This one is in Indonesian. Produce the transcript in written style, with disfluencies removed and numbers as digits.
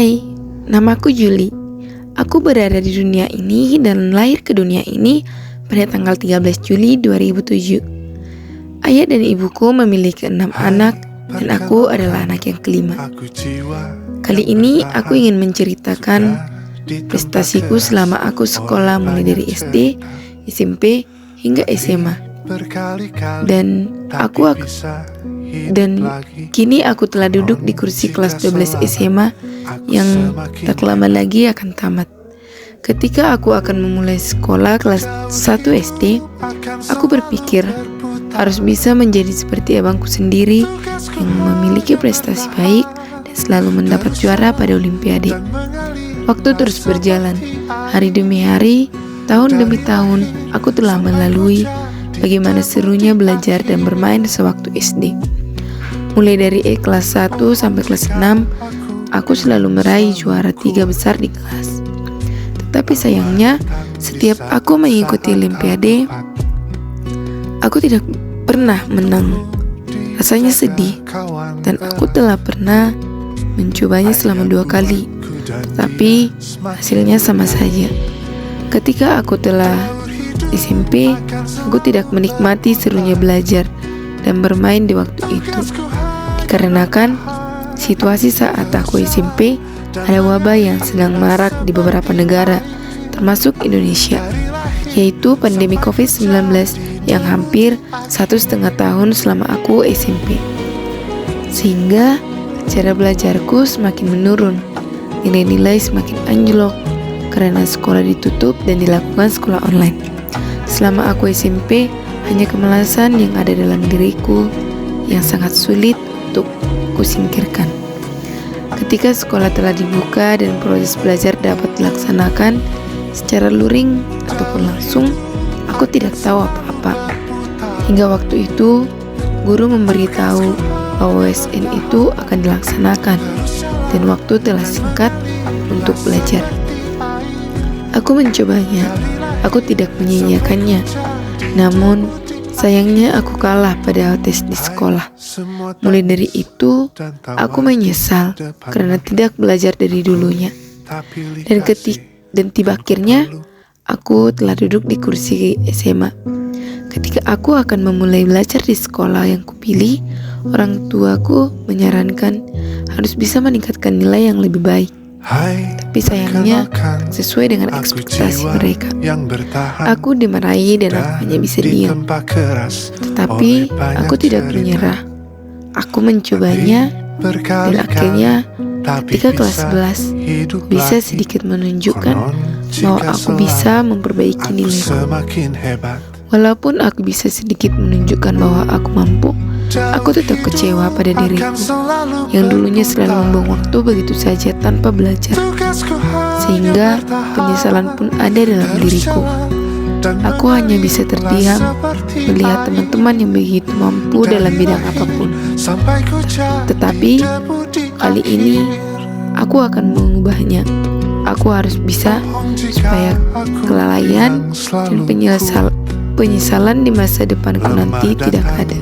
Hai, namaku Juli. Aku berada di dunia ini dan lahir ke dunia ini pada tanggal 13 Juli 2007. Ayah dan ibuku memiliki 6 anak dan aku adalah anak yang kelima. Kali ini aku ingin menceritakan prestasiku selama aku sekolah mulai dari SD, SMP, hingga SMA. Dan kini aku telah duduk di kursi kelas 12 SMA yang tak lama lagi akan tamat. Ketika aku akan memulai sekolah kelas 1 SD, aku berpikir harus bisa menjadi seperti abangku sendiri yang memiliki prestasi baik dan selalu mendapat juara pada Olimpiade. Waktu terus berjalan, hari demi hari, tahun demi tahun, aku telah melalui bagaimana serunya belajar dan bermain sewaktu SD. Mulai dari kelas 1 sampai kelas 6, aku selalu meraih juara 3 besar di kelas. Tetapi sayangnya, setiap aku mengikuti Olimpiade, aku tidak pernah menang. Rasanya sedih, dan aku telah pernah mencobanya selama 2 kali. Tetapi hasilnya sama saja. Ketika aku telah SMP, aku tidak menikmati serunya belajar dan bermain di waktu itu. Dikarenakan situasi saat aku SMP, ada wabah yang sedang marak di beberapa negara, termasuk Indonesia, yaitu pandemi COVID-19 yang hampir 1,5 tahun selama aku SMP. Sehingga cara belajarku semakin menurun, nilai-nilai semakin anjlok karena sekolah ditutup dan dilakukan sekolah online. Selama aku SMP, hanya kemalasan yang ada dalam diriku yang sangat sulit untuk kusingkirkan. Ketika sekolah telah dibuka dan proses belajar dapat dilaksanakan secara luring ataupun langsung, aku tidak tahu apa-apa. Hingga waktu itu, guru memberitahu bahwa OSN itu akan dilaksanakan dan waktu telah singkat untuk belajar. Aku mencobanya, aku tidak menyia-nyiakannya. Namun, sayangnya aku kalah pada tes di sekolah. Mulai dari itu, aku menyesal karena tidak belajar dari dulunya. Dan tiba akhirnya, aku telah duduk di kursi SMA. Ketika aku akan memulai belajar di sekolah yang kupilih, orang tuaku menyarankan harus bisa meningkatkan nilai yang lebih baik. Tapi sayangnya sesuai dengan ekspektasi mereka. Aku dimarahi dan aku hanya bisa diam. Tetapi aku tidak menyerah. Aku mencobanya dan akhirnya ketika kelas 11 bisa sedikit menunjukkan bahwa aku bisa memperbaiki nilaiku. Walaupun aku bisa sedikit menunjukkan bahwa aku mampu, aku tetap kecewa pada diriku yang dulunya selalu membuang waktu begitu saja tanpa belajar, sehingga penyesalan pun ada dalam diriku. Aku hanya bisa terdiam melihat teman-teman yang begitu mampu dalam bidang apapun. Tetapi kali ini aku akan mengubahnya. Aku harus bisa supaya kelalaian dan penyesalan di masa depanku nanti tidak ada.